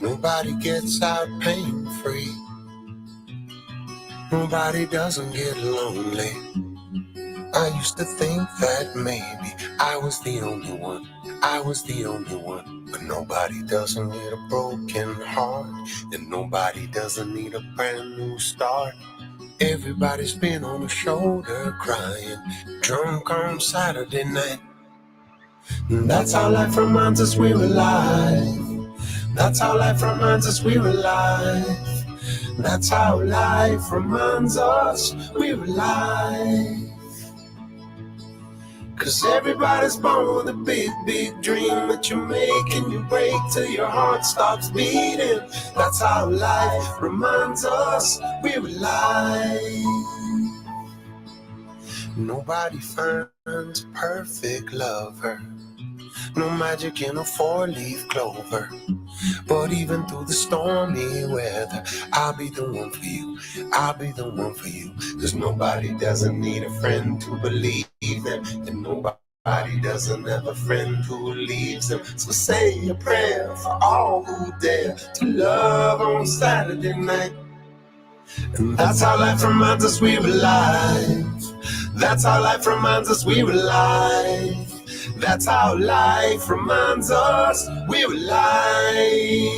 Nobody gets out pain-free. Nobody doesn't get lonely. I used to think that maybe I was the only one. But nobody doesn't need a broken heart, and nobody doesn't need a brand new start. Everybody's been on a shoulder crying, drunk on Saturday night. And that's how life reminds us we're alive. That's how life reminds us we're alive. That's how life reminds us we're alive. 'Cause everybody's born with a big, big dream that you make and you break till your heart stops beating. That's how life reminds us we're alive. Nobody finds a perfect lover, no magic in a four-leaf clover. But even through the stormy weather, I'll be the one for you. I'll be the one for you. 'Cause nobody doesn't need a friend to believe them, and nobody doesn't have a friend who leaves them. So say a prayer for all who dare to love on Saturday night. And that's how life reminds us we're alive. That's how life reminds us we're alive. That's how life reminds us we're alive.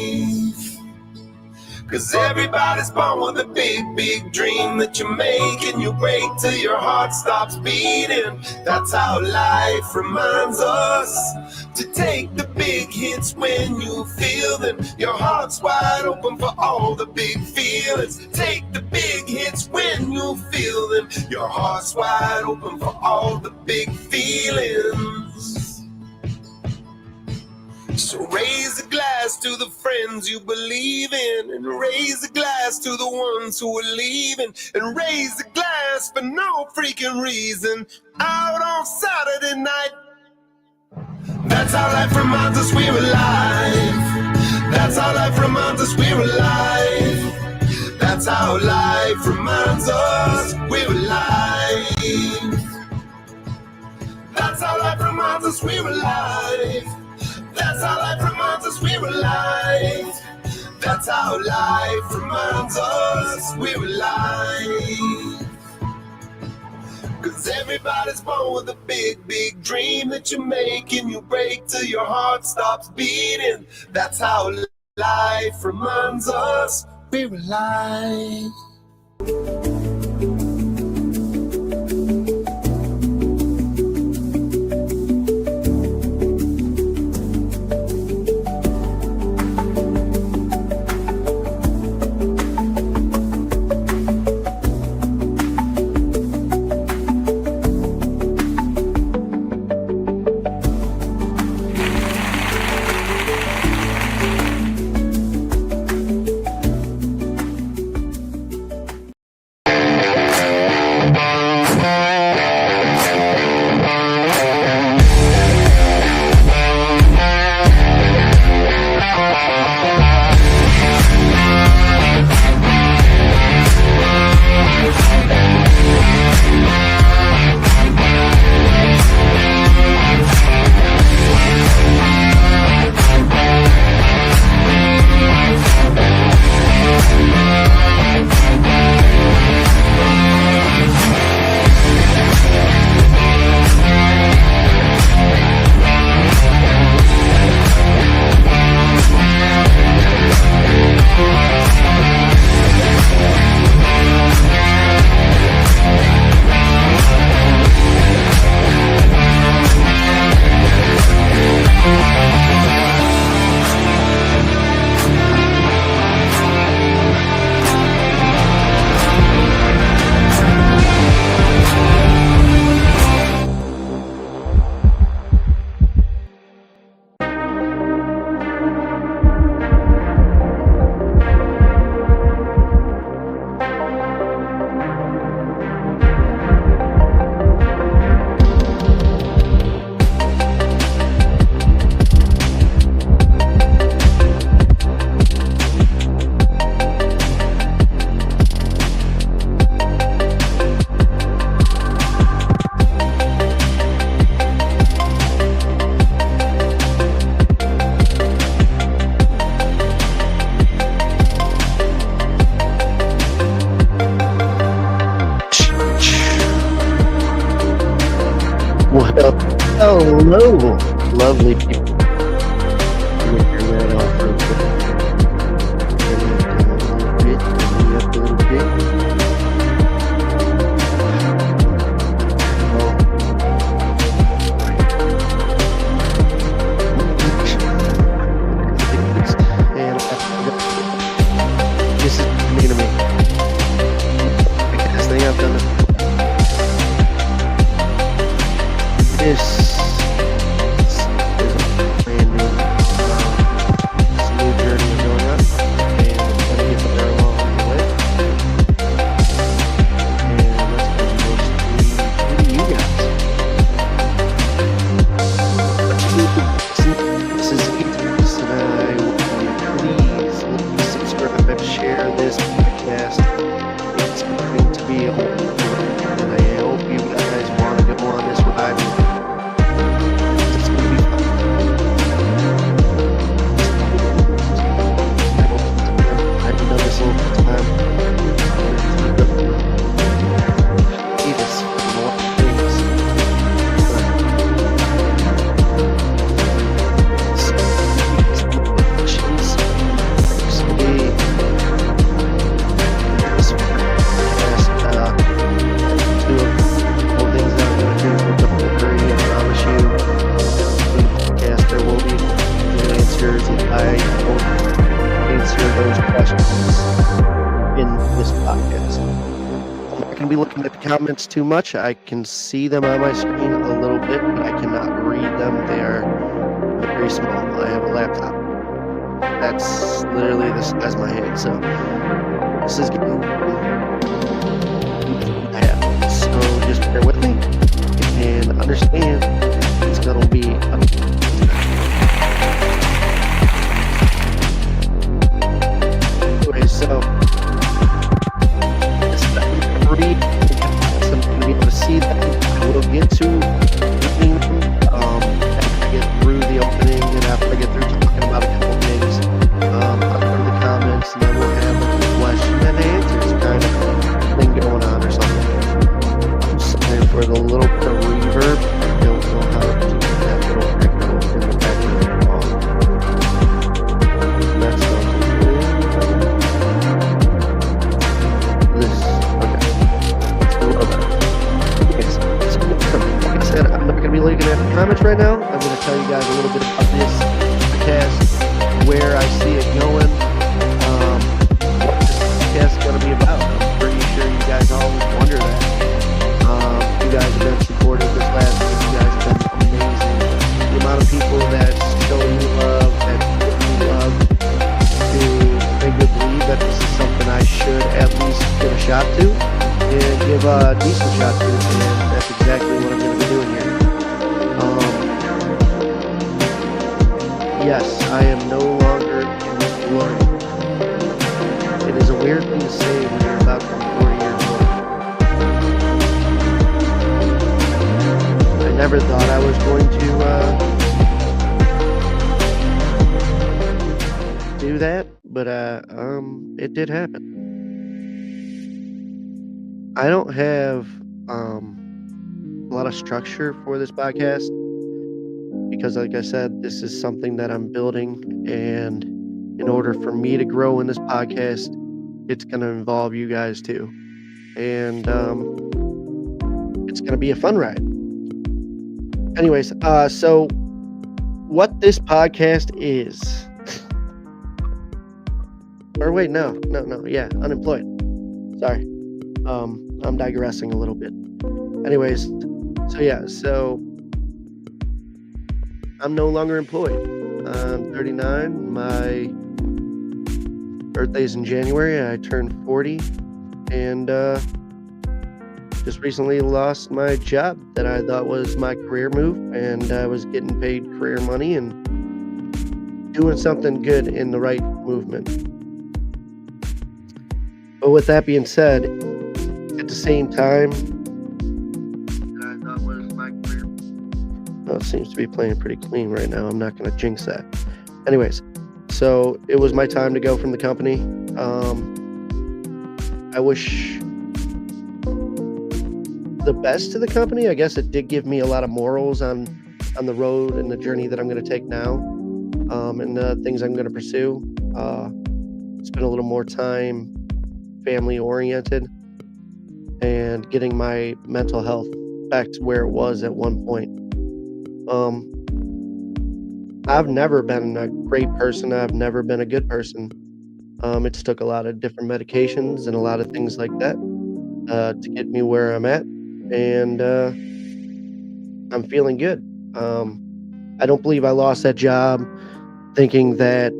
'Cause everybody's born with a big, big dream that you make and you break till your heart stops beating. That's how life reminds us to take the big hits when you feel them. Your heart's wide open for all the big feelings. Take the big hits when you feel them. Your heart's wide open for all the big feelings. So raise a glass to the friends you believe in, and raise a glass to the ones who are leaving, and raise a glass for no freaking reason out on Saturday night. That's how life reminds us we're alive. That's how life reminds us we're alive. That's how life reminds us we're alive. That's how life reminds us we're alive. That's how life reminds us we're alive. That's how life reminds us we're alive. 'Cause everybody's born with a big, big dream that you make and you break till your heart stops beating. That's how life reminds us we're alive. Hello, lovely people. Let me turn that off real quick. Turn it down a little bit, turn me up a little bit. And this is me to me. I think I've done it. This is a brand new, smooth journey we're going on, and it's going to get better along the way. And let's get mostly to you guys. This is Ziggy Talks, and I want you to please subscribe and share this podcast. It's going to be a whole ride, and I hope you guys want to go on this ride. Comments too much. I can see them on my screen a little bit, but I cannot read them. They are very small. I have a laptop that's literally the size of my hand, so this is getting bad. So just bear with me and understand it's gonna be anyway, so see them. I will get to reading them after I get through the opening and after I get through talking about a couple things. I'll go to the comments and then we'll have a question and answers kind of thing going on or something. I'm sorry for the little bit of reverb. I don't know how to do that little echo in the background. That's this. Okay. It's a little better. I'm not going to be looking at the comments right now. I'm going to tell you guys a little bit about this podcast, where I see it going, what this podcast is going to be about. I'm pretty sure you guys always wonder that. You guys have been supportive this last week. You guys have been amazing. The amount of people that show you love, that give me love, to make me believe that this is something I should at least give a shot to and give a decent shot to, and that's exactly what I'm going to be doing here. Yes, I am no longer employed. It is a weird thing to say when you're about to be 40 years old. I never thought I was going to do that, but it did happen. I don't have a lot of structure for this podcast because, like I said, this is something that I'm building, and in order for me to grow in this podcast, it's going to involve you guys too, and it's going to be a fun ride. Anyways, so what this podcast is, or wait, no, yeah, unemployed. Sorry. I'm digressing a little bit. Anyways, so I'm no longer employed. I'm 39. My birthday's in January. I turned 40, and just recently lost my job that I thought was my career move, and I was getting paid career money and doing something good in the right movement. But with that being said, at the same time, that I thought was my career. Oh, it seems to be playing pretty clean right now. I'm not going to jinx that. Anyways, so it was my time to go from the company. I wish the best to the company. I guess it did give me a lot of morals on on the road and the journey that I'm going to take now, and the things I'm going to pursue. Spend a little more time family oriented and getting my mental health back to where it was at one point. I've never been a great person. I've never been a good person. It's took a lot of different medications and a lot of things like that to get me where I'm at, and I'm feeling good. I don't believe I lost that job thinking that,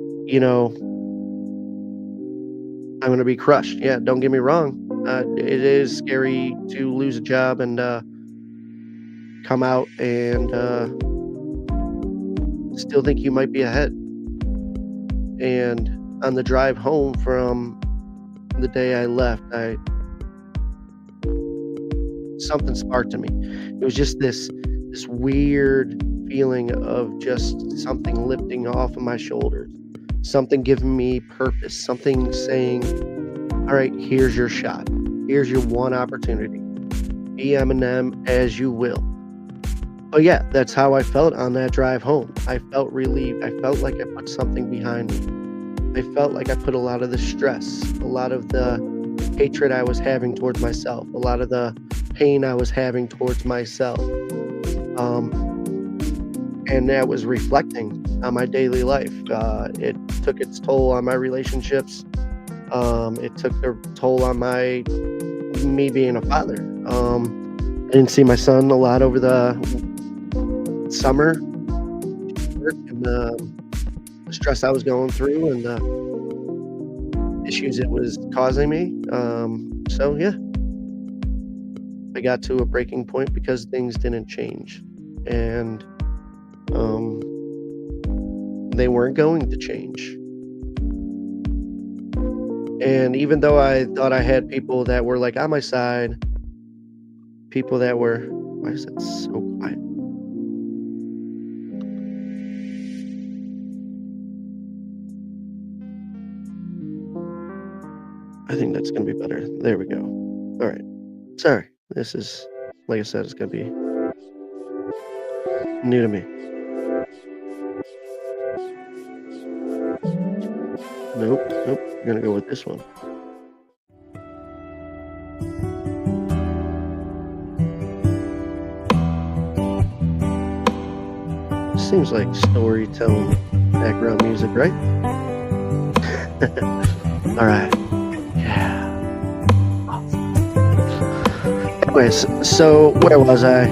I'm going to be crushed. Yeah, don't get me wrong. It is scary to lose a job and come out and still think you might be ahead. And on the drive home from the day I left, something sparked in me. It was just this weird feeling of just something lifting off of my shoulders, something giving me purpose, something saying, all right, here's your shot. Here's your one opportunity. Be Eminem as you will. But yeah, that's how I felt on that drive home. I felt relieved. I felt like I put something behind me. I felt like I put a lot of the stress, a lot of the hatred I was having towards myself, a lot of the pain I was having towards myself. And that was reflecting on my daily life. It took its toll on my relationships. It took a toll on me being a father. I didn't see my son a lot over the summer, and the stress I was going through and the issues it was causing me. So yeah, I got to a breaking point because things didn't change, and they weren't going to change. And even though I thought I had people that were like on my side, people that were, why is that so quiet? I think that's going to be better. There we go. All right. Sorry. This is, like I said, it's going to be new to me. Nope. We're going to go with this one. Seems like storytelling background music, right? All right. Yeah. Anyways, so where was I?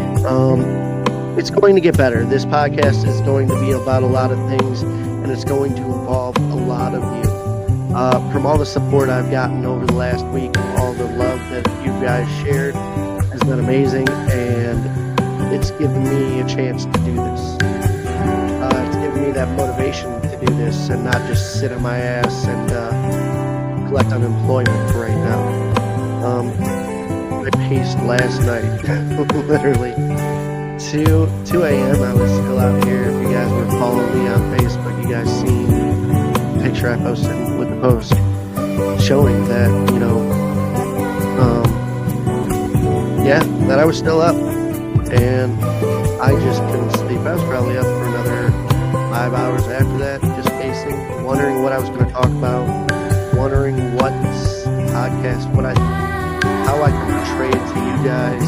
It's going to get better. This podcast is going to be about a lot of things, and it's going to involve a lot of you. From all the support I've gotten over the last week, all the love that you guys shared has been amazing, and it's given me a chance to do this. It's given me that motivation to do this and not just sit on my ass and collect unemployment right now. I paced last night, literally 2 a.m. I was still out here. If you guys were following me on Facebook, you guys seen the picture I posted with the post showing that, that I was still up, and I just couldn't sleep. I was probably up for another 5 hours after that, just pacing, wondering what I was going to talk about, wondering what podcast, how I can portray it to you guys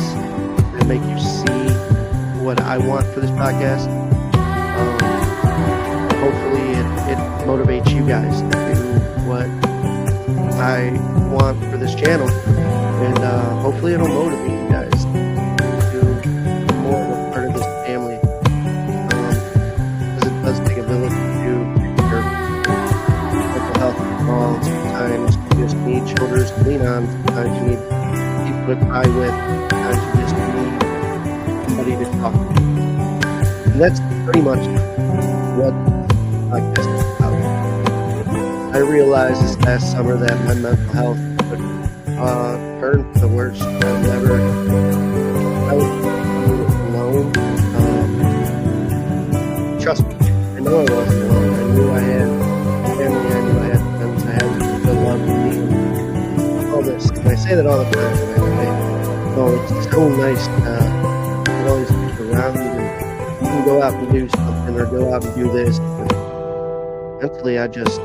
and make you see what I want for this podcast. Hopefully it motivates you guys to do what I want for this channel, and hopefully it'll motivate you guys to be more of a part of this family, because it does take a village to keep your mental health involved. Sometimes you just need shoulders to lean on, sometimes you need people to cry with, sometimes you just need somebody to talk to. And that's pretty much what the podcast is about. I realized this last summer that my mental health would turn for the worst. I was alone. Trust me, I know I wasn't alone. I knew I had family, I knew I had friends, I had people that loved me, all this. And I say that all the time, and it's so nice to get all these people around you, and you can go go out and do something or go out and do this. And mentally, I just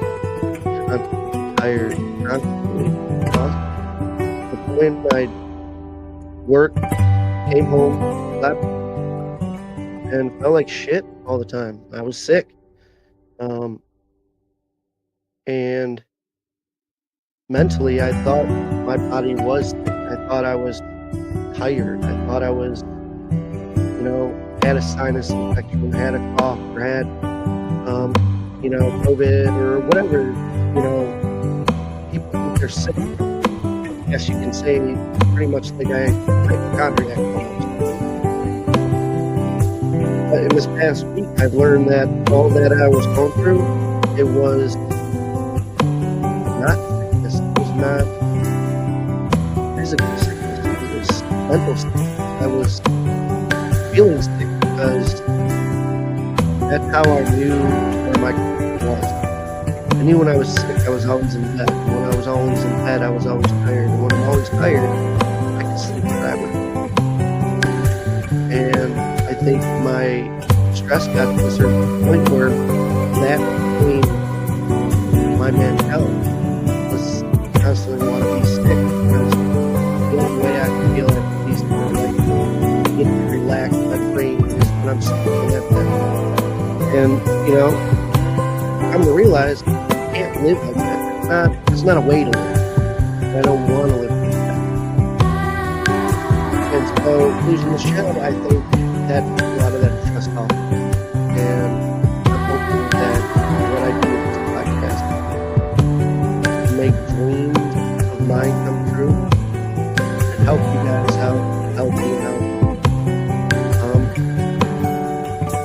constantly tired, constantly exhausted. To the point I worked, came home, slept, and felt like shit all the time. I was sick. Um, and mentally, I thought my body was sick. I thought I was tired. I thought I was, had a sinus infection, had a cough, or had, COVID or whatever, people think they're sick. I guess you can say pretty much like I hypochondriac almost. But in this past week, I've learned that all that I was going through, it was not sickness. It was not physical sickness. It was mental sickness. I was feeling sick because that's how I knew where my condition was. I knew when I was sick, I was always in bed. And when I was always in bed, I was always tired. And when I'm always tired, I can sleep forever. And I think my stress got to a certain point where that became my mentality. Was constantly want to be sick because the only way I can feel at peace or like get to relax my brain is when I'm sick in that bed. And come to realize I can't live like that. It's not a way to live. I don't want to live like that. And so losing the shed, I think that a lot of that stress off. And I'm hoping that what I do with this podcast make dreams of mine come true and help you guys out, help me out.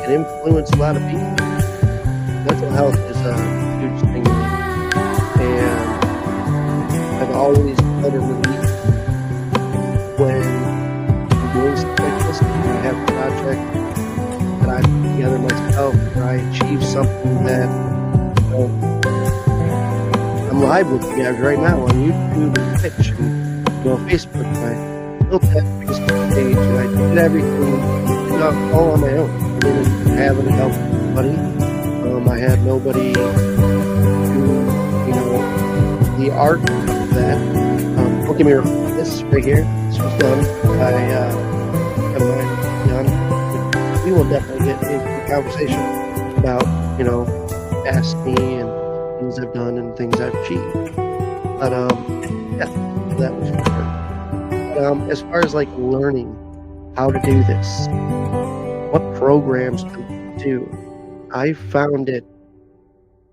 And influence a lot of people. Mental health is a huge thing to me. And I've always felt a relief when I'm doing stuff like this. I have a project that I put together myself, where I achieve something that I'm live with you guys right now on YouTube and Twitch and Facebook. I built that Facebook page and I did everything all on my own. I didn't have any help from anybody. I had nobody do, the art of that. Don't get me wrong, this right here, this was done by a man, Jan. We will definitely get into a conversation about, past me and things I've done and things I've achieved. But, that was fun. But, as far as like learning how to do this, what programs to do, I found it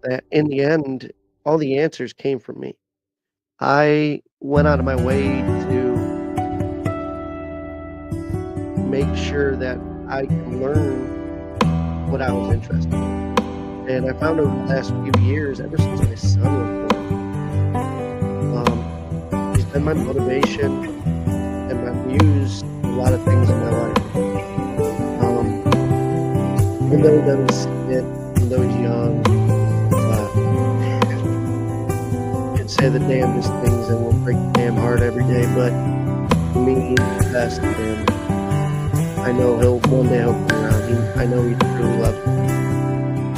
that in the end, all the answers came from me. I went out of my way to make sure that I can learn what I was interested in. And I found over the last few years, ever since my son was born, he's been my motivation and my muse in a lot of things in my life. Even though he doesn't see it, even though he's young, he'd say the damnedest things and will break the damn heart every day, but for me, he's the best, and I know one day he'll come around. I know he truly loves me.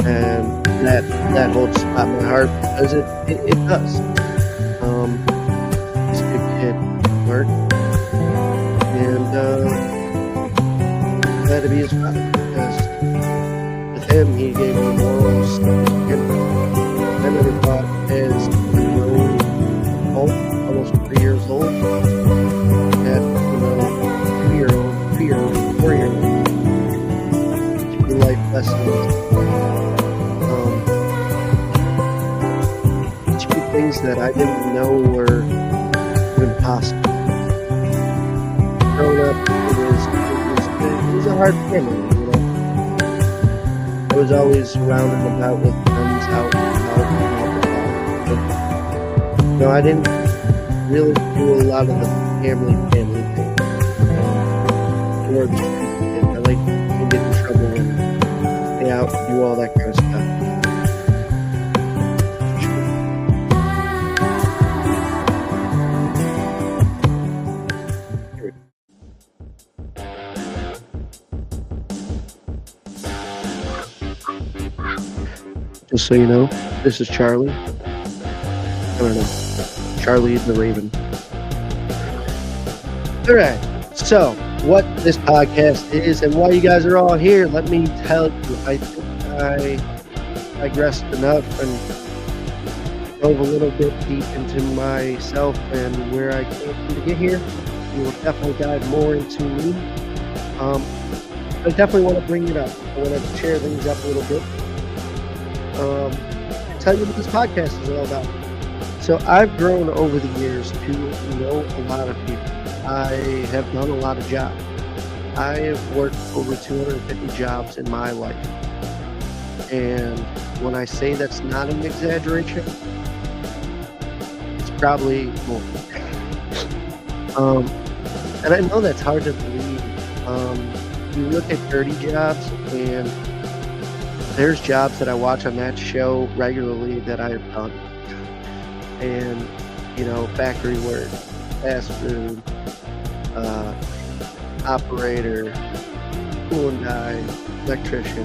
And that holds a spot in my heart because it does. He's a good kid, Mark. And glad to be his father because him, he gave me morals, and I never thought as a grown adult, almost 3 years old, that, 2-year-old, 3-year-old, 4-year-old, teach me life lessons, teach me things that I didn't know were even possible. Growing up, it was a hard family. I was always surrounded about with friends out and about. But, I didn't really do a lot of the family thing. Or the street thing. I like to get in trouble and stay out and do all that kind of stuff. Just so you know, this is Charlie. I don't know. Charlie the Raven. All right. So, what this podcast is and why you guys are all here, let me tell you. I think I digressed enough and dove a little bit deep into myself and where I came from to get here. We will definitely dive more into me. I definitely want to bring it up. I want to share things up a little bit. Tell you what this podcast is all about. So I've grown over the years to know a lot of people. I have done a lot of jobs. I have worked over 250 jobs in my life. And when I say that's not an exaggeration, it's probably more. And I know that's hard to believe. You look at dirty jobs, and there's jobs that I watch on that show regularly that I have done. And, factory work, fast food, operator, tool and die, electrician,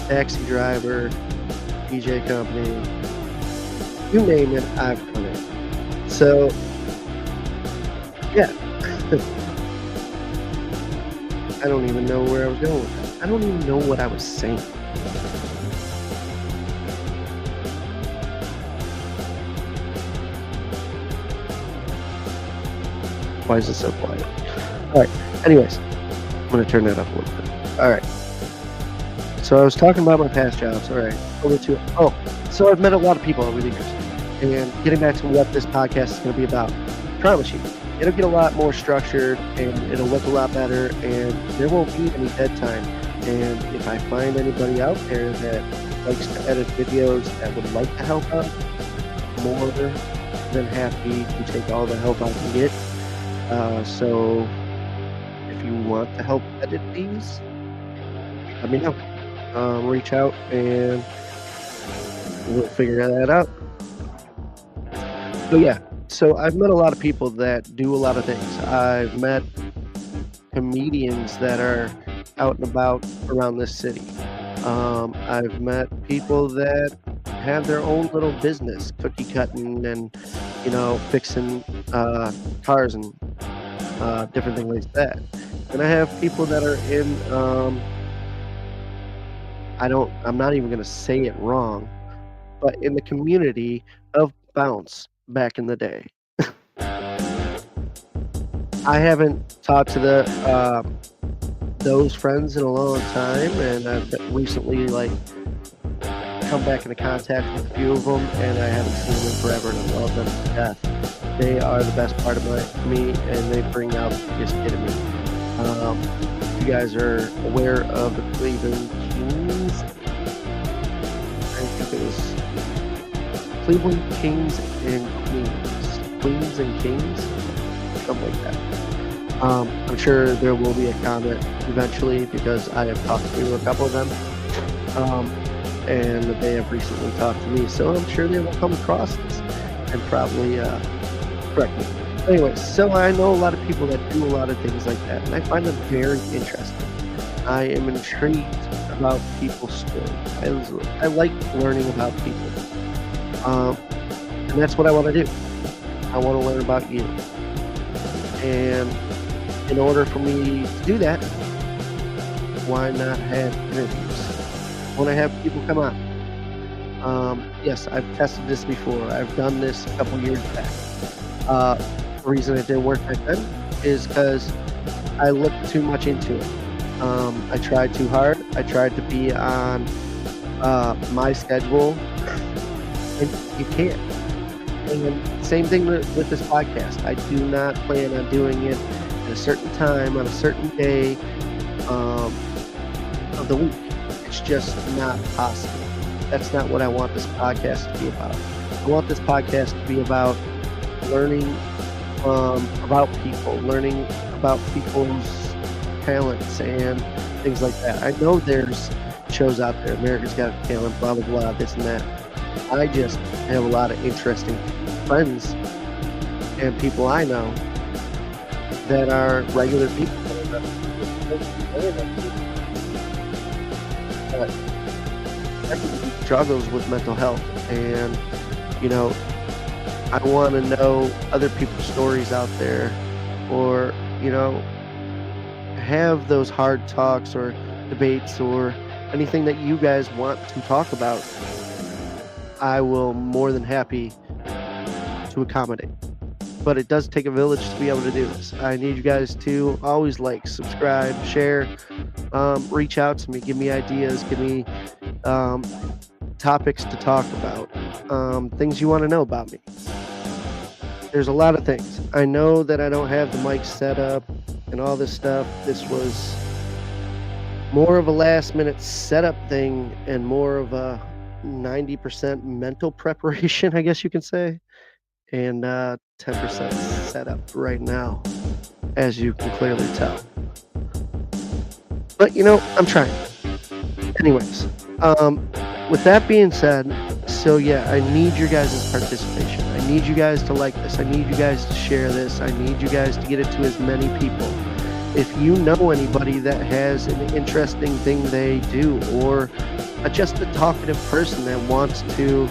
taxi driver, DJ company, you name it, I've done it. So, yeah. I don't even know where I was going with that. I don't even know what I was saying. Why is it so quiet? All right. Anyways, I'm going to turn that up a little bit. All right. So I was talking about my past jobs. All right. So I've met a lot of people over the years. And getting back to what this podcast is going to be about, I promise you, it'll get a lot more structured and it'll look a lot better and there won't be any dead time. And if I find anybody out there that likes to edit videos that would like to help out, more than happy to take all the help I can get. So if you want to help edit these, let me know. Reach out and we'll figure that out. But yeah. So I've met a lot of people that do a lot of things. I've met comedians that are out and about around this city. I've met people that have their own little business, cookie cutting and, fixing cars and different things like that. And I have people that are in, I'm not even going to say it wrong, but in the community of bounce. Back in the day. I haven't talked to those friends in a long time, and I've recently come back into contact with a few of them, and I haven't seen them forever, and I love them to death. They are the best part of me, and they bring out the biggest kid in me. If you guys are aware of the Cleveland Kings, I think it was Cleveland Kings and Queens and Kings, something like that. I'm sure there will be a comment eventually because I have talked to a couple of them, and they have recently talked to me, so I'm sure they will come across this and probably correct me. Anyway, so I know a lot of people that do a lot of things like that, and I find them very interesting. I am intrigued about people's stories. I like learning about people. And that's what I want to do. I want to learn about you. And in order for me to do that, why not have interviews? I want to have people come on. Yes, I've tested this before. I've done this a couple years back. The reason it didn't work back then is because I looked too much into it. I tried too hard. I tried to be on my schedule. And you can't. And same thing with this podcast. I do not plan on doing it at a certain time on a certain day of the week. It's just not possible. That's not what I want this podcast to be about. I want this podcast to be about learning about people, learning about people's talents and things like that. I know there's shows out there, America's Got Talent, blah, blah, blah, this and that. I just have a lot of interesting friends and people I know that are regular people. But everybody struggles with mental health, and you know, I want to know other people's stories out there, or have those hard talks or debates or anything that you guys want to talk about. I will more than happy to accommodate. But it does take a village to be able to do this. I need you guys to always like, subscribe, share, reach out to me, give me ideas, give me topics to talk about, things you want to know about me. There's a lot of things. I know that I don't have the mic set up and all this stuff. This was more of a last minute setup thing and more of a 90% mental preparation, I guess you can say, and 10% setup right now, as you can clearly tell. But I'm trying. Anyways, with that being said, so yeah, I need your guys' participation. I need you guys to like this. I need you guys to share this. I need you guys to get it to as many people. If you know anybody that has an interesting thing they do, or just a talkative person that wants to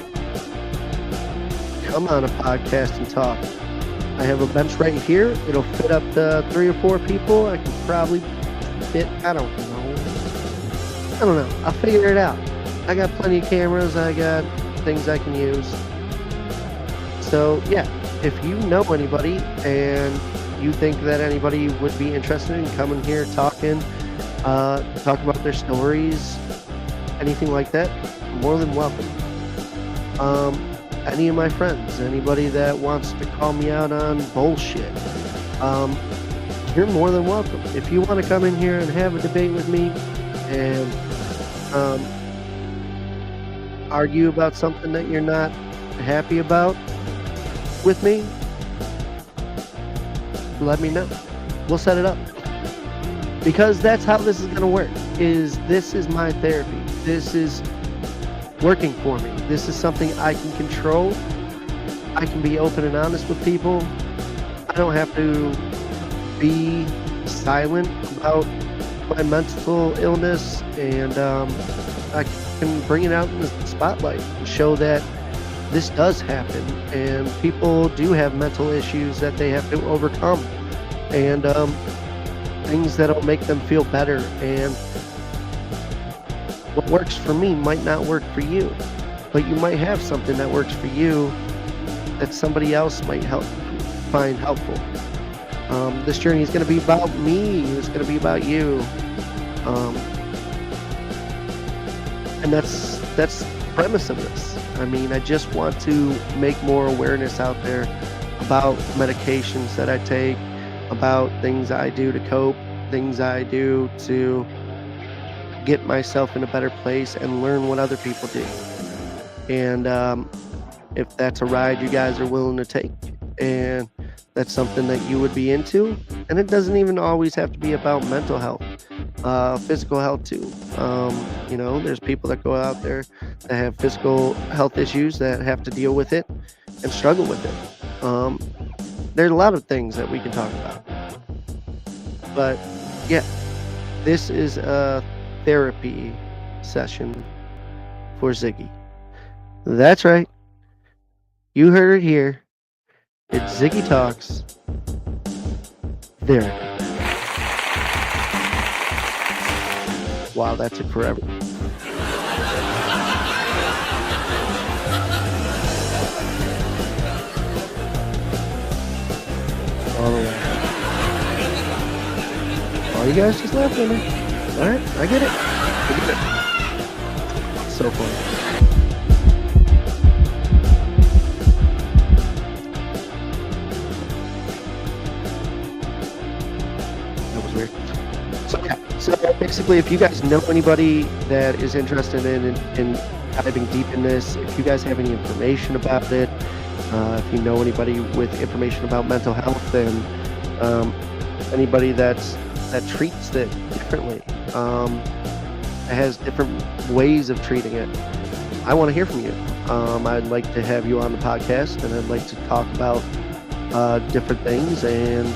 come on a podcast and talk, I have a bench right here. It'll fit up to 3 or 4 people. I can probably fit, I don't know. I'll figure it out. I got plenty of cameras. I got things I can use. So yeah, if you know anybody and you think that anybody would be interested in coming here talking, talk about their stories, anything like that, more than welcome. Any of my friends, anybody that wants to call me out on bullshit, you're more than welcome. If you want to come in here and have a debate with me and argue about something that you're not happy about with me, let me know. We'll set it up. Because that's how this is going to work. This is my therapy. This is working for me. This is something I can control. I can be open and honest with people. I don't have to be silent about my mental illness, and I can bring it out in the spotlight and show that this does happen, and people do have mental issues that they have to overcome, and things that'll make them feel better. And what works for me might not work for you, but you might have something that works for you that somebody else might find helpful. This journey is going to be about me. It's going to be about you, and that's the premise of this. I mean, I just want to make more awareness out there about medications that I take, about things I do to cope, things I do to get myself in a better place and learn what other people do. And if that's a ride you guys are willing to take, and that's something that you would be into, and it doesn't even always have to be about mental health, physical health too. There's people that go out there that have physical health issues that have to deal with it and struggle with it. There's a lot of things that we can talk about. But yeah, this is a therapy session for Ziggy. That's right. You heard it here. It's Ziggy Talks Therapy. Wow, that took forever. All the way. Oh, you guys just laughed at me. Alright, I get it. So funny. That was weird. So basically, if you guys know anybody that is interested in diving deep in this, if you guys have any information about it, if you know anybody with information about mental health, and anybody that treats it differently, has different ways of treating it, I want to hear from you. I'd like to have you on the podcast, and I'd like to talk about different things and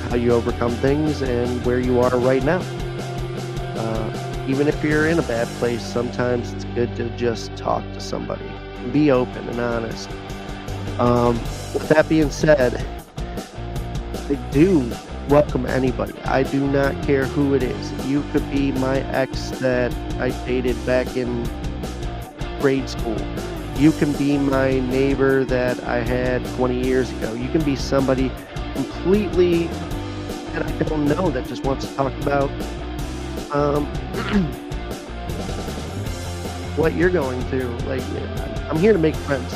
how you overcome things and where you are right now. even if you're in a bad place, sometimes it's good to just talk to somebody. Be open and honest. With that being said, I do welcome anybody. I do not care who it is. You could be my ex that I dated back in grade school. You can be my neighbor that I had 20 years ago. You can be somebody completely that I don't know that just wants to talk about what you're going through. Like, I'm here to make friends.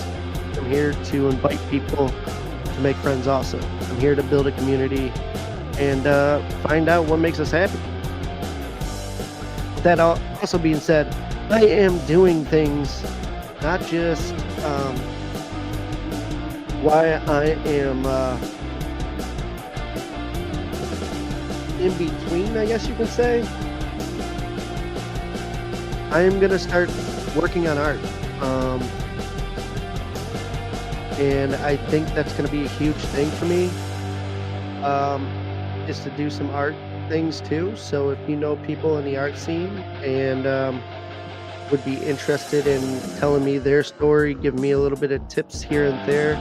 I'm here to invite people to make friends also. I'm here to build a community and find out what makes us happy. With that also being said, I am doing things not just why I am in between, I guess you can say. I am going to start working on art. And I think that's going to be a huge thing for me, is to do some art things too. So if you know people in the art scene and would be interested in telling me their story, giving me a little bit of tips here and there,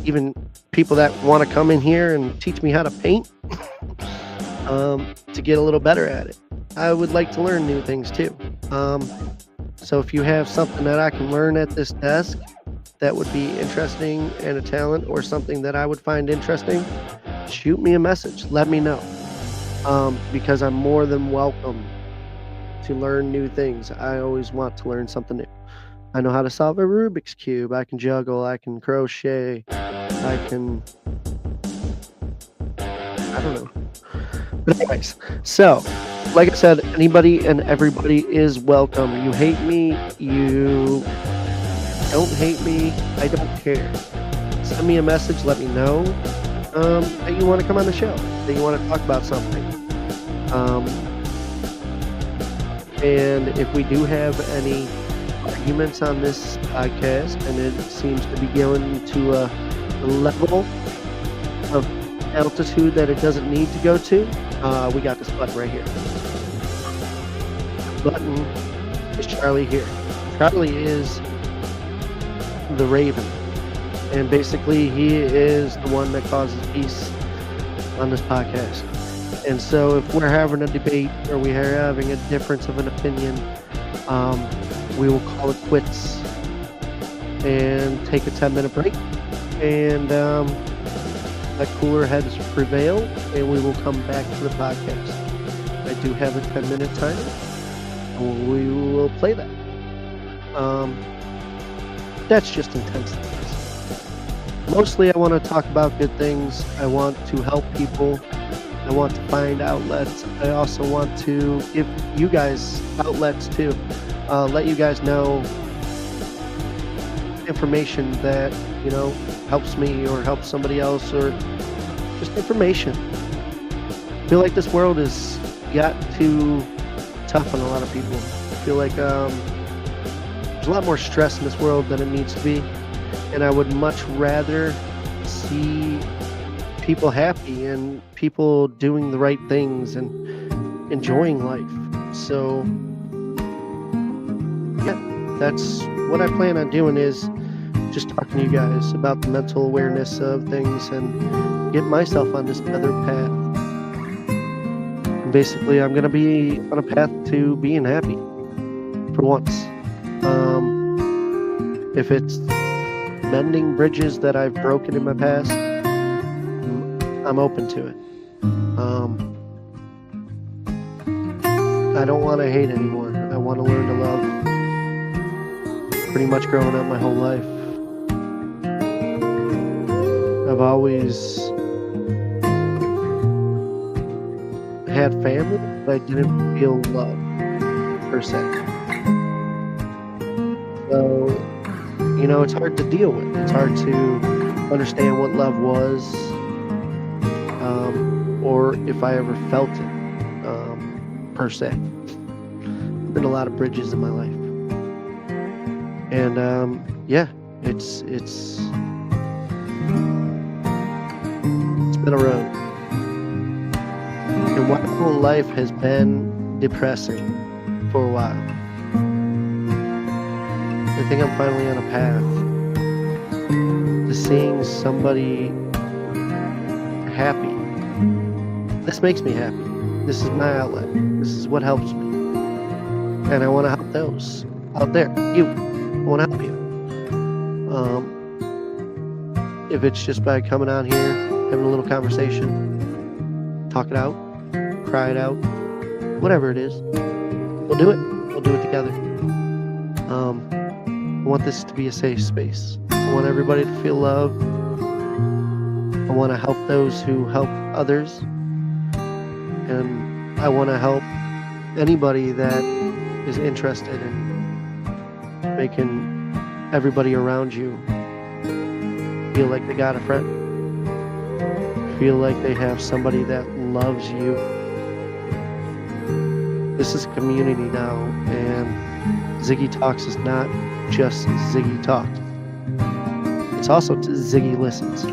even people that want to come in here and teach me how to paint to get a little better at it. I would like to learn new things too. So if you have something that I can learn at this desk that would be interesting and a talent, or something that I would find interesting, shoot me a message. Let me know. Because I'm more than welcome to learn new things. I always want to learn something new. I know how to solve a Rubik's Cube. I can juggle. I can crochet. I don't know. But anyways, so like I said, anybody and everybody is welcome. You hate me, you don't hate me, I don't care. Send me a message, let me know that you want to come on the show, that you want to talk about something. And if we do have any arguments on this podcast and it seems to be going to a level of altitude that it doesn't need to go to, we got this button right here. Button is Charlie here. Charlie is the Raven, and basically he is the one that causes peace on this podcast. And so if we're having a debate or we are having a difference of an opinion, we will call it quits and take a 10-minute break, and let cooler heads prevail, and we will come back to the podcast. I do have a 10-minute timer, and we will play that. That's just intense. Mostly I want to talk about good things. I want to help people. I want to find outlets. I also want to give you guys outlets too. Let you guys know information that, you know, helps me or helps somebody else, or just information. I feel like this world has got too tough on a lot of people. I feel like there's a lot more stress in this world than it needs to be, and I would much rather see people happy and people doing the right things and enjoying life. So yeah, that's what I plan on doing, is just talking to you guys about the mental awareness of things and get myself on this better path. And basically, I'm going to be on a path to being happy for once. If it's mending bridges that I've broken in my past, I'm open to it. I don't want to hate anymore. I want to learn to love. Pretty much growing up my whole life, I've always had family, but I didn't feel love, per se. So, you know, it's hard to deal with. It's hard to understand what love was, or if I ever felt it, per se. There's been a lot of bridges in my life. And, yeah, it's been a road. And while life has been depressing for a while. I think I'm finally on a path to seeing somebody happy. This makes me happy. This is my outlet. This is what helps me. And I want to help those out there. You. I want to help you. If it's just by coming on here, having a little conversation, talk it out, cry it out, whatever it is, we'll do it. We'll do it together. I want this to be a safe space. I want everybody to feel loved. I want to help those who help others. And I want to help anybody that is interested in making everybody around you feel like they got a friend. Feel like they have somebody that loves you. This is a community now, and Ziggy Talks is not just Ziggy Talks. It's also Ziggy Listens.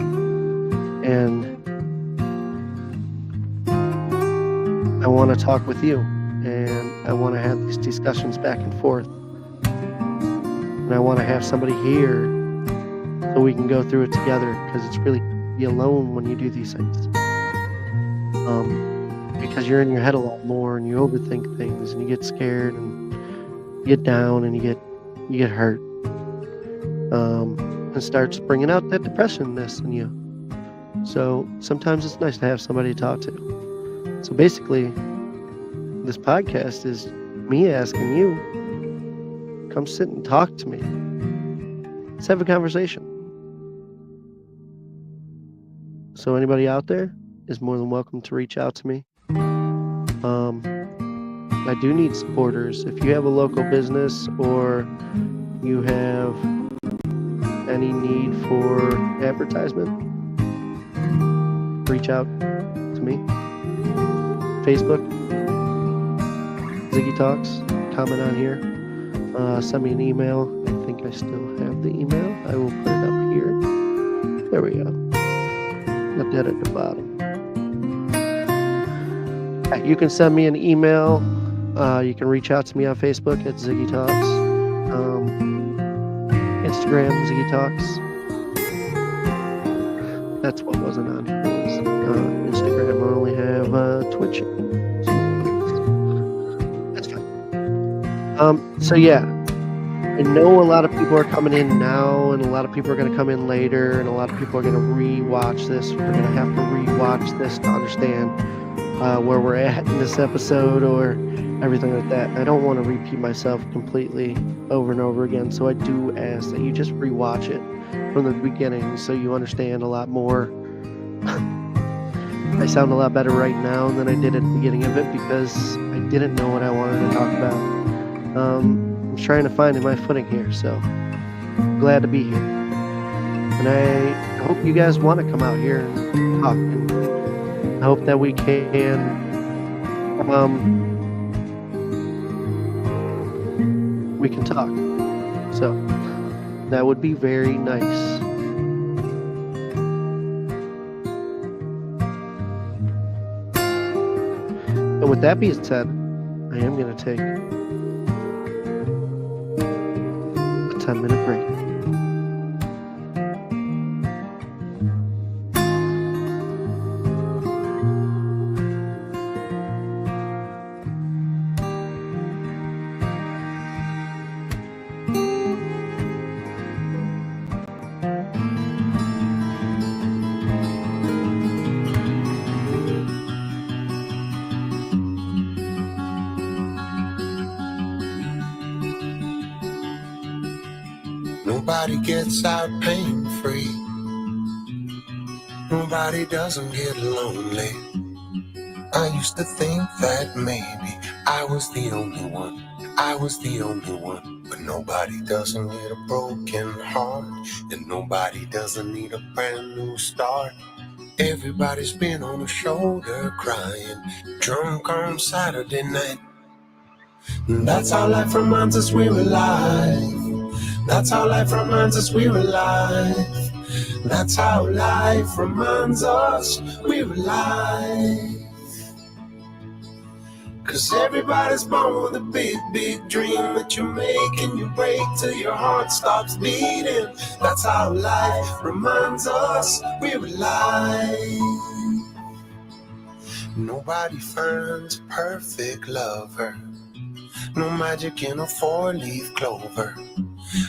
And I want to talk with you, and I want to have these discussions back and forth. And I want to have somebody here so we can go through it together, because it's really be alone when you do these things. Because you're in your head a lot more, and you overthink things, and you get scared, and you get down, and you get hurt. And starts bringing out that depressionness in you. So sometimes it's nice to have somebody to talk to. So basically, this podcast is me asking you, come sit and talk to me. Let's have a conversation. So anybody out there is more than welcome to reach out to me. I do need supporters. If you have a local business or you have any need for advertisement, reach out to me. Facebook, Ziggy Talks, comment on here. Send me an email. I think I still have the email. I will put it up here. There we go. Got that at the bottom. You can send me an email. You can reach out to me on Facebook at Ziggy Talks. Instagram, Ziggy Talks. That's what wasn't on here. It was Instagram. I only have Twitch. That's fine. So yeah, I know a lot of people are coming in now, and a lot of people are going to come in later, and a lot of people are going to re-watch this. We're going to have to re-watch this to understand where we're at in this episode or everything like that. I don't want to repeat myself completely over and over again, so I do ask that you just re-watch it from the beginning so you understand a lot more. I sound a lot better right now than I did at the beginning of it because I didn't know what I wanted to talk about. I'm trying to find my footing here, so I'm glad to be here. And I hope you guys want to come out here and talk. And I hope that we can talk. So that would be very nice. And with that being said, I am going to take a 10-minute break. Nobody gets out pain-free. Nobody doesn't get lonely. I used to think that maybe I was the only one. I was the only one. But nobody doesn't need a broken heart, and nobody doesn't need a brand new start. Everybody's been on a shoulder crying, drunk on Saturday night. And that's how life reminds us we're alive. That's how life reminds us we're alive. That's how life reminds us we're alive. 'Cause everybody's born with a big, big dream that you make and you break till your heart stops beating. That's how life reminds us we're alive. Nobody finds a perfect lover. No magic in a four-leaf clover.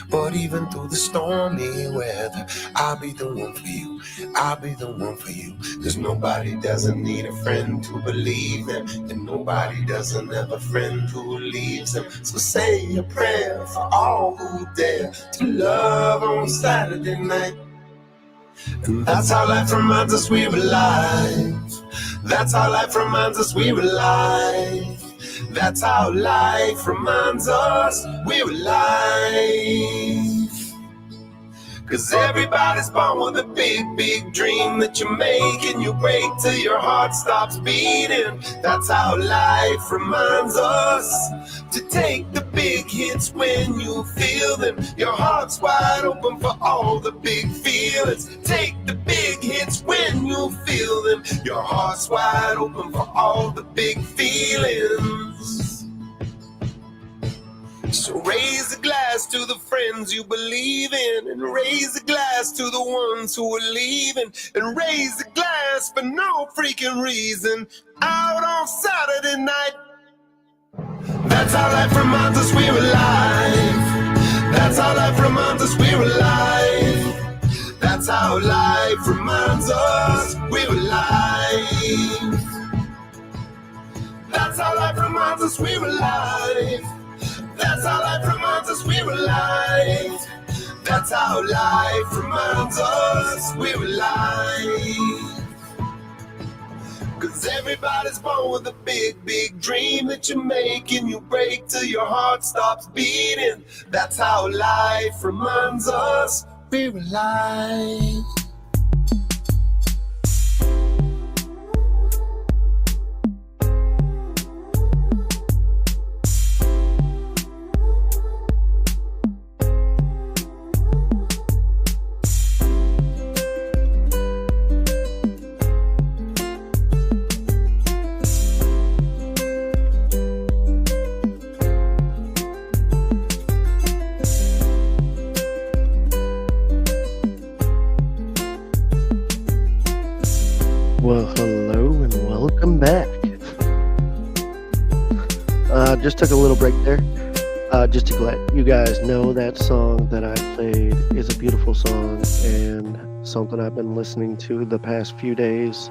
But even through the stormy weather, I'll be the one for you. I'll be the one for you. 'Cause nobody doesn't need a friend to believe them, and nobody doesn't have a friend who leaves them. So say a prayer for all who dare to love on Saturday night. And that's how life reminds us we're alive. That's how life reminds us we're alive. That's how life reminds us we're alive. 'Cause everybody's born with a big, big dream that you make and you break till your heart stops beating. That's how life reminds us to take the big hits when you feel them. Your heart's wide open for all the big feelings. Take the big hits when you feel them. Your heart's wide open for all the big feelings. So raise a glass to the friends you believe in, and raise a glass to the ones who are leaving, and raise a glass for no freaking reason out on Saturday night. That's how life reminds us we're alive. That's how life reminds us we're alive. That's how life reminds us we're alive. That's how life reminds us we're alive. That's how life reminds us we're alive. That's how life reminds us we're alive. 'Cause everybody's born with a big, big dream that you make and you break till your heart stops beating. That's how life reminds us we're alive. Well, hello and welcome back. Just took a little break there. Just to let you guys know that song that I played is a beautiful song and something I've been listening to the past few days.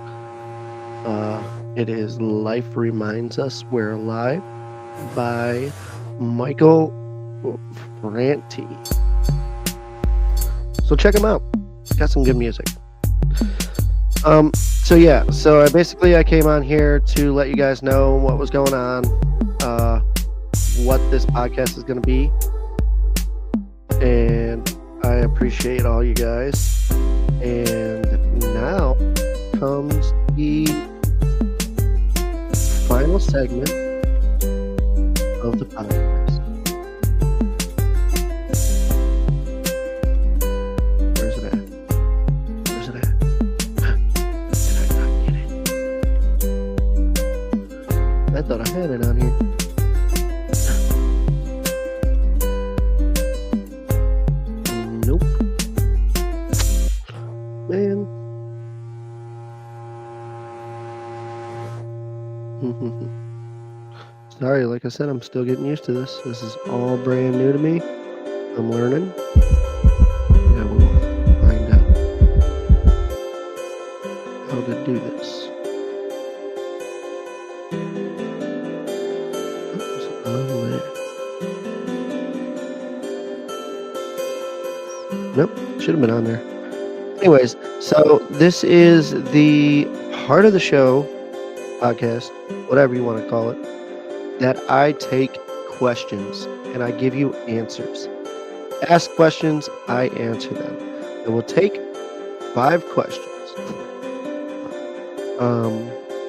It is Life Reminds Us We're Alive by Michael Franti. So check him out. Got some good music. So I came on here to let you guys know what was going on, what this podcast is going to be, and I appreciate all you guys. And now comes the final segment of the podcast. Where's it at? I thought I had it on here. Nope. Man. Sorry, like I said, I'm still getting used to this. This is all brand new to me. I'm learning. Yeah, we'll find out how to do this. Nope, should have been on there. Anyways, so this is the Heart of the Show podcast, whatever you want to call it, that I take questions and I give you answers. Ask questions, I answer them. It will take 5 questions.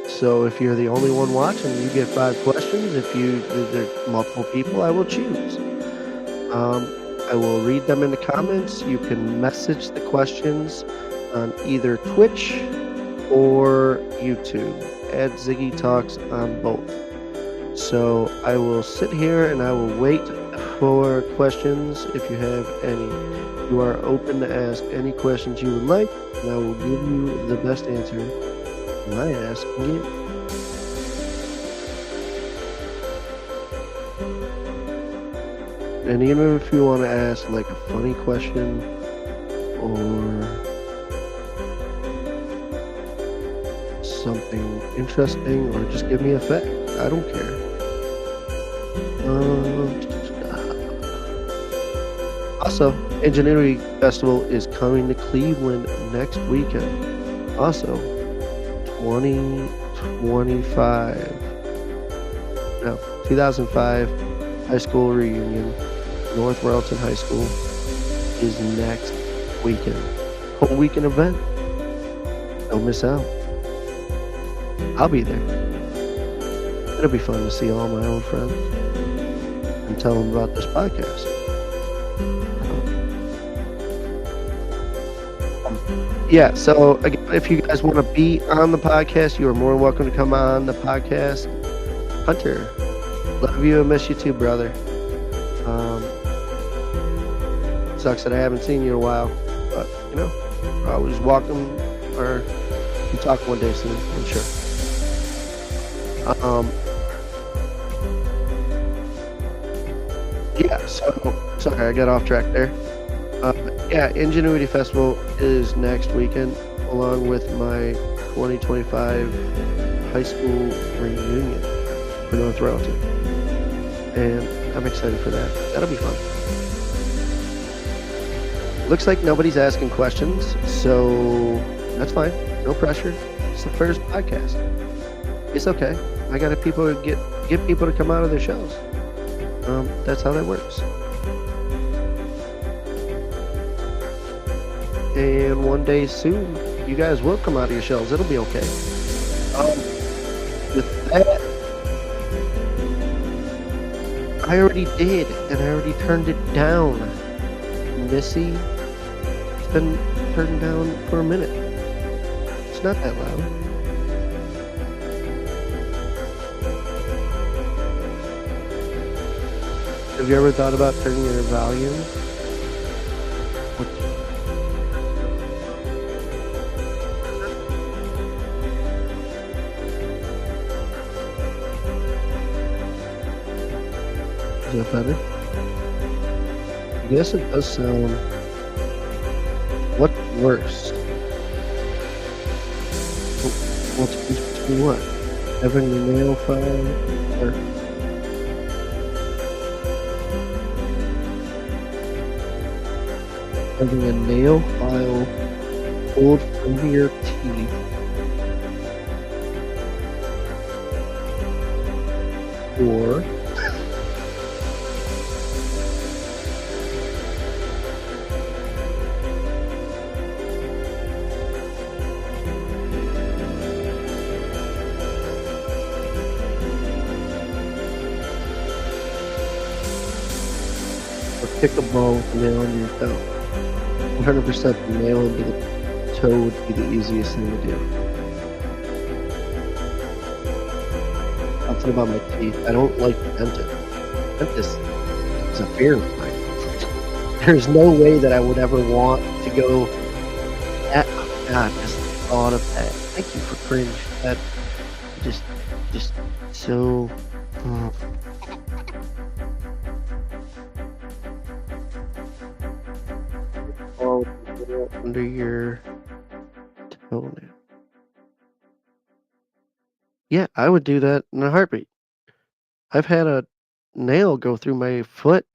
So if you're the only one watching, you get 5 questions. If there's multiple people, I will choose. I will read them in the comments. You can message the questions on either Twitch or YouTube. Add Ziggy Talks on both. So I will sit here and I will wait for questions if you have any. You are open to ask any questions you would like, and I will give you the best answer my ass can give. And even if you want to ask like a funny question or something interesting or just give me a fact, I don't care. Also, Ingenuity Festival is coming to Cleveland next weekend. Also, 2005 high school reunion, North Royalton High School, is next weekend. Whole weekend event. Don't miss out. I'll be there. It'll be fun to see all my old friends and tell them about this podcast. Yeah, so again, if you guys want to be on the podcast, you are more than welcome to come on the podcast. Hunter, love you and miss you too, brother. Sucks that I haven't seen you in a while, but you know, always welcome, or we talk one day soon, I'm sure. Yeah, so sorry I got off track there. Yeah, Ingenuity Festival is next weekend, along with my 2025 high school reunion for North Royalton. And I'm excited for that. That'll be fun. Looks like nobody's asking questions, so that's fine. No pressure. It's the first podcast. It's okay. I got people to get people to come out of their shells. That's how that works. And one day soon, you guys will come out of your shells. It'll be okay. With that, I already did, and I already turned it down. Missy, it's been turned down for a minute. It's not that loud. Have you ever thought about turning your volume? Is that better? Yes, it does sound. What's worse? What's between what? Having your nail file or having a nail file pulled from your teeth or kick a ball with a nail into your toe. 100% the nail into the toe would be the easiest thing to do. Something about my teeth. I don't like dentist. Dentist is a fear of mine. There's no way that I would ever want to go. Oh God, just the thought of that. Thank you for cringe. That just so. Under your toenail. Yeah, I would do that in a heartbeat. I've had a nail go through my foot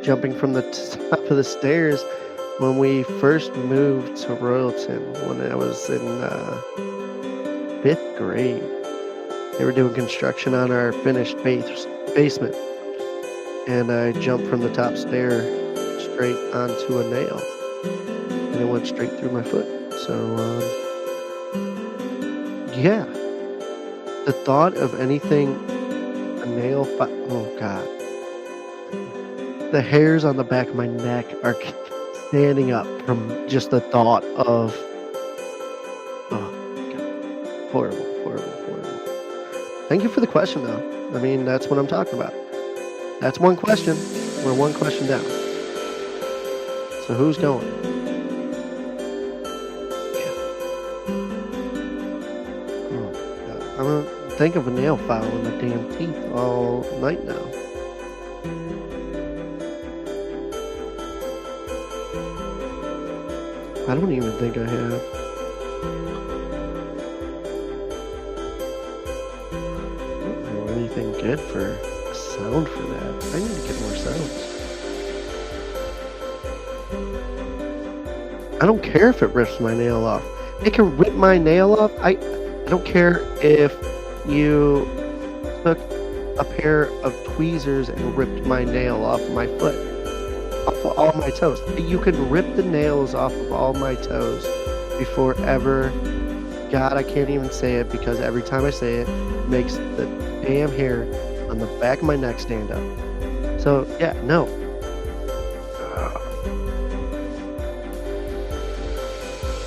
jumping from the top of the stairs when we first moved to Royalton when I was in 5th grade. They were doing construction on our finished basement, and I jumped from the top stair straight onto a nail. And it went straight through my foot. So, yeah. The thought of anything, a nail, oh God. The hairs on the back of my neck are standing up from just the thought of, oh God. Horrible. Thank you for the question, though. I mean, that's what I'm talking about. That's one question. We're one question down. So who's going? Oh, God. I'm gonna think of a nail file in my damn teeth all night now. I don't even think I have. I don't know anything good for a sound for that. I need to get more sounds. I don't care if it rips my nail off. It can rip my nail off. I don't care if you took a pair of tweezers and ripped my nail off my foot, off of all my toes. You can rip the nails off of all my toes before ever. God, I can't even say it because every time I say it, it makes the damn hair on the back of my neck stand up. So yeah, no.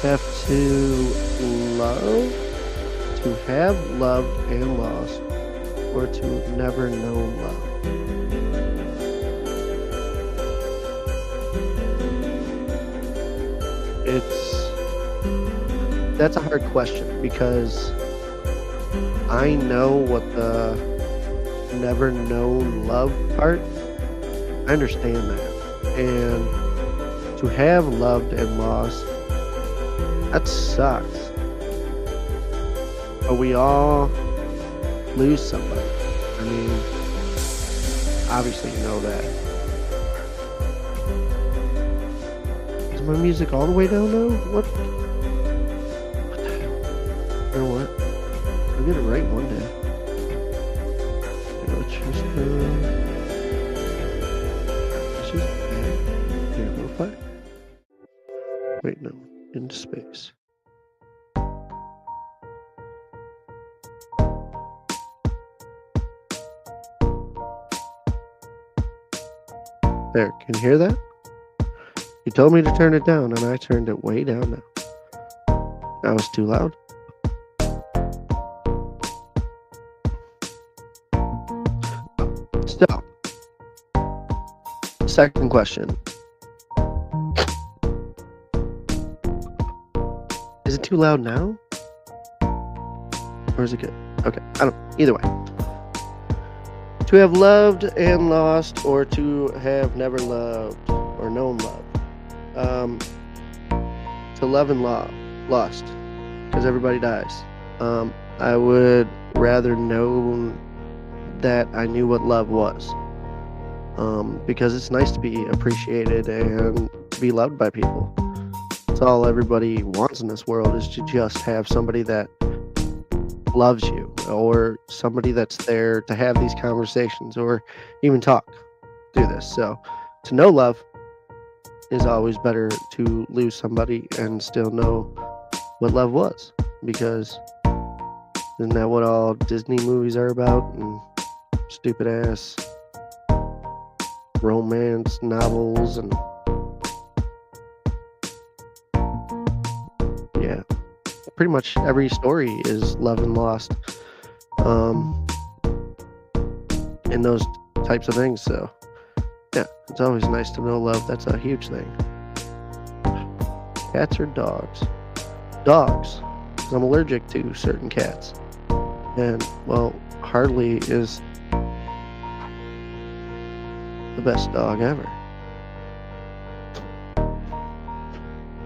Have to love, to have loved and lost, or to have never known love. That's a hard question because I know what the never known love part, I understand that. And to have loved and lost, that sucks. But we all lose somebody. I mean, obviously you know that. Is my music all the way down now? What the hell? Or what? I'll get it right one day. Okay, let's just here, lo-fi. Wait, no, into space. There, can you hear that? You told me to turn it down, and I turned it way down now. That was too loud. So, second question. Is it too loud now? Or is it good? Okay, I don't. Either way. To have loved and lost, or to have never loved or known love. To love and lost, because everybody dies. I would rather know that I knew what love was, because it's nice to be appreciated and to be loved by people. That's all everybody wants in this world, is to just have somebody that loves you, or somebody that's there to have these conversations or even talk through this. So to know love is always better to lose somebody and still know what love was, because isn't that what all Disney movies are about, and stupid ass romance novels? And yeah, pretty much every story is love and lost, in those types of things. So yeah, it's always nice to know love. That's a huge thing. Cats or dogs? Dogs, because I'm allergic to certain cats. And well, Harley is the best dog ever.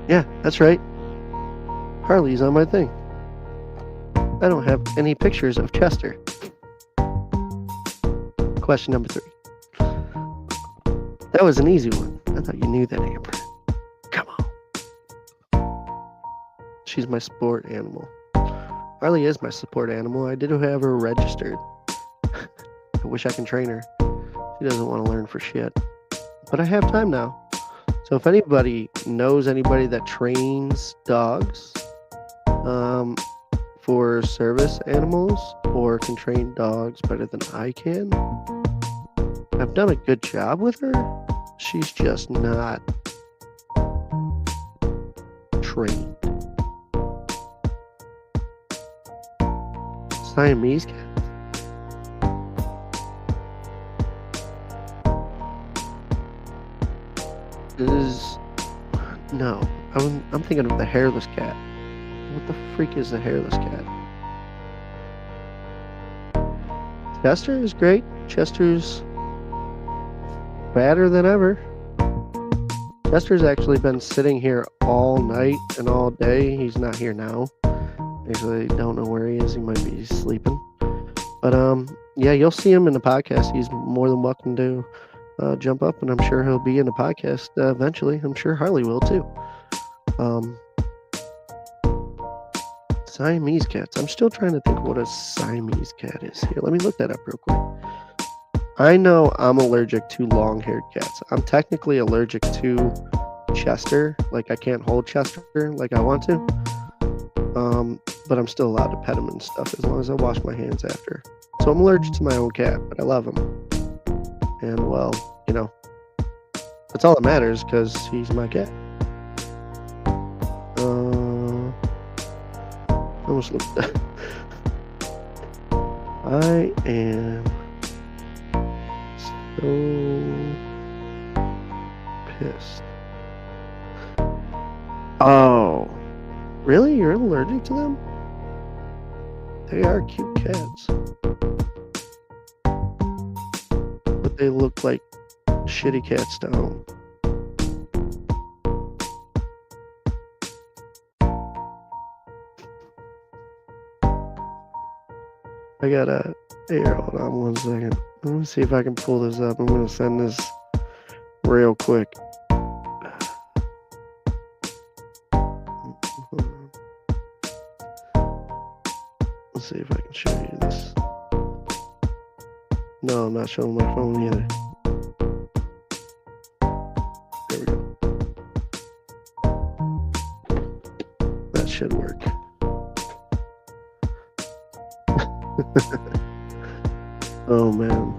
Yeah, that's right. Harley's on my thing. I don't have any pictures of Chester. Question number 3. That was an easy one. I thought you knew that, Amber. Come on. She's my sport animal. Harley is my support animal. I did have her registered. I wish I can train her. She doesn't want to learn for shit. But I have time now. So if anybody knows anybody that trains dogs for service animals, or can train dogs better than I can, I've done a good job with her. She's just not trained. Siamese cat? is no. I'm thinking of the hairless cat. What the freak is the hairless cat? Chester is great. Chester's badder than ever. Chester's actually been sitting here all night and all day. He's not here now. Actually, don't know where he is. He might be sleeping. But yeah, you'll see him in the podcast. He's more than welcome to jump up, and I'm sure he'll be in the podcast eventually. I'm sure Harley will too. Siamese cats. I'm still trying to think what a Siamese cat is. Here, let me look that up real quick. I know I'm allergic to long-haired cats. I'm technically allergic to Chester. Like, I can't hold Chester like I want to. But I'm still allowed to pet him and stuff as long as I wash my hands after. So I'm allergic to my own cat, but I love him. And, well, you know, that's all that matters because he's my cat. I almost looked at that. I am so pissed. Oh, really? You're allergic to them? They are cute cats. But they look like shitty cats to own. I gotta, here, hold on 1 second. Let me see if I can pull this up. I'm gonna send this real quick. Let's see if I can show you this. No, I'm not showing my phone either. There we go. That should work. Oh man.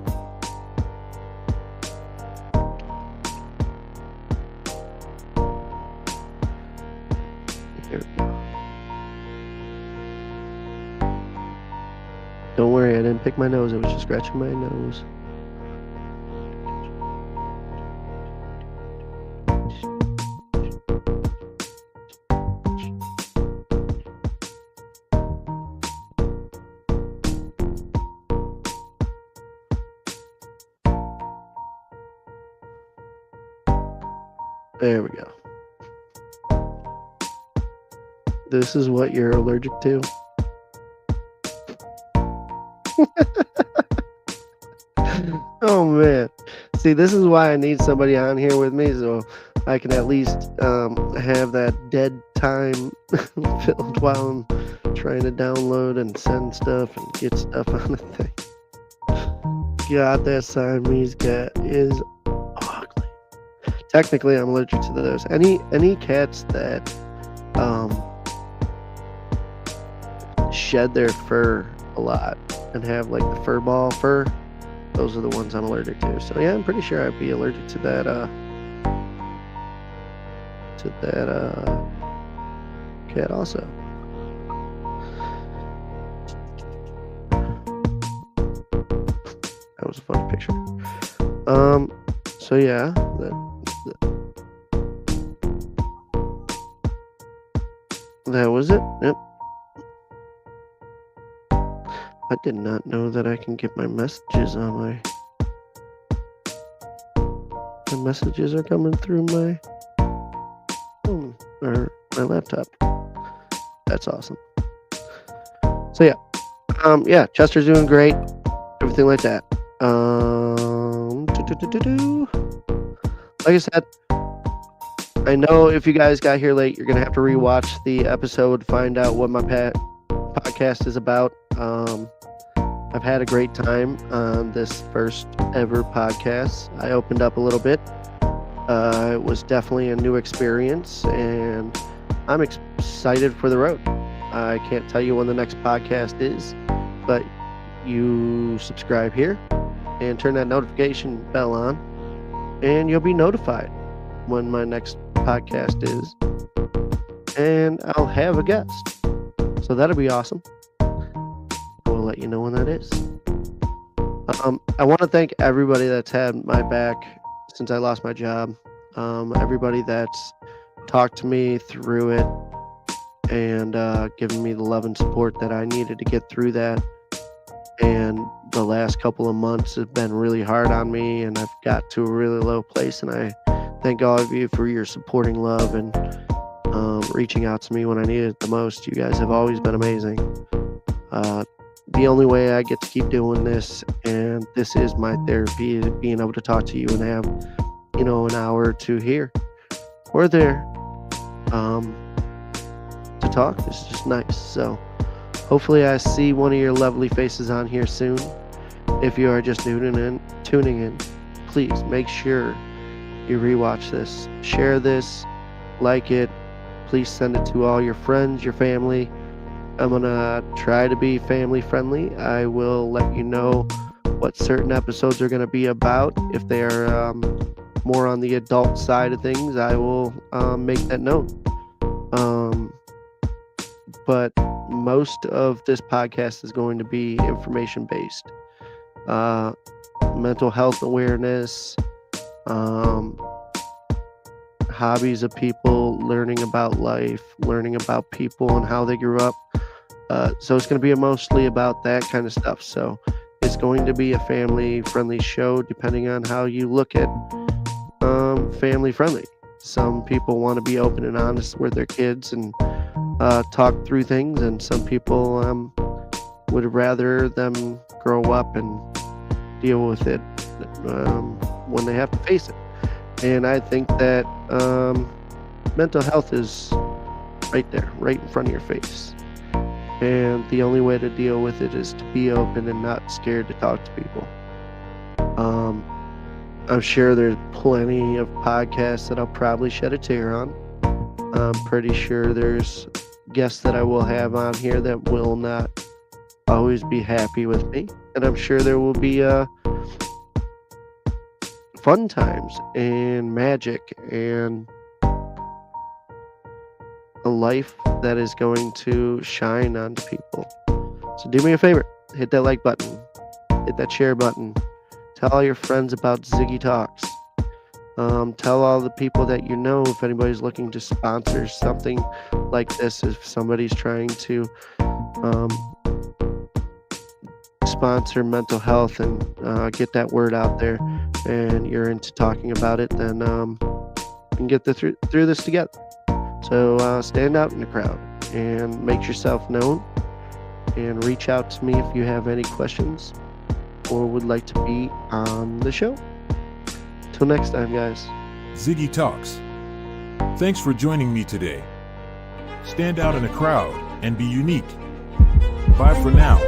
Here we go. Don't worry, I didn't pick my nose, I was just scratching my nose. There we go. This is what you're allergic to? Oh man. See, this is why I need somebody on here with me so I can at least have that dead time filled while I'm trying to download and send stuff and get stuff on the thing. God, that Siamese cat is ugly. Technically, I'm allergic to those. Any cats that shed their fur a lot and have like the fur ball fur, those are the ones I'm allergic to. So yeah, I'm pretty sure I'd be allergic to that cat also. That was a funny picture. So yeah, that was it. Yep. I did not know that I can get my messages on my messages are coming through my phone or my laptop. That's awesome. So yeah. Yeah, Chester's doing great. Everything like that. Like I said, I know if you guys got here late, you're gonna have to rewatch the episode, find out what my podcast is about. I've had a great time on this first ever podcast. I opened up a little bit. It was definitely a new experience, and I'm excited for the road. I can't tell you when the next podcast is, but you subscribe here and turn that notification bell on, and you'll be notified when my next podcast is, and I'll have a guest. So that'll be awesome. We'll let you know when that is. I want to thank everybody that's had my back since I lost my job. everybody that's talked to me through it and given me the love and support that I needed to get through that. And the last couple of months have been really hard on me, and I've got to a really low place. And I thank all of you for your supporting love and reaching out to me when I needed it the most. You guys have always been amazing. The only way I get to keep doing this, and this is my therapy, is being able to talk to you and have, an hour or two here or there to talk. It's just nice. So hopefully I see one of your lovely faces on here soon. If you are just tuning in, please make sure you rewatch this, share this, like it. Please send it to all your friends, your family. I'm gonna try to be family friendly. I will let you know what certain episodes are gonna be about. If they are more on the adult side of things, I will make that known. But most of this podcast is going to be information based, mental health awareness, hobbies of people, learning about life, learning about people and how they grew up. So it's going to be mostly about that kind of stuff. So it's going to be a family friendly show, depending on how you look at family friendly. Some people want to be open and honest with their kids and talk through things, and some people would rather them grow up and deal with it when they have to face it. And I think that mental health is right there, right in front of your face. And the only way to deal with it is to be open and not scared to talk to people. I'm sure there's plenty of podcasts that I'll probably shed a tear on. I'm pretty sure there's guests that I will have on here that will not always be happy with me. And I'm sure there will be fun times and magic and a life that is going to shine onto people. So do me a favor, hit that like button, hit that share button, tell all your friends about Ziggy Talks. Tell all the people that you know, if anybody's looking to sponsor something like this, if somebody's trying to sponsor mental health and get that word out there, and you're into talking about it, then we can get through this together. So stand out in the crowd and make yourself known, and reach out to me if you have any questions or would like to be on the show. Till next time, guys. Ziggy Talks. Thanks for joining me today. Stand out in a crowd and be unique. Bye for now.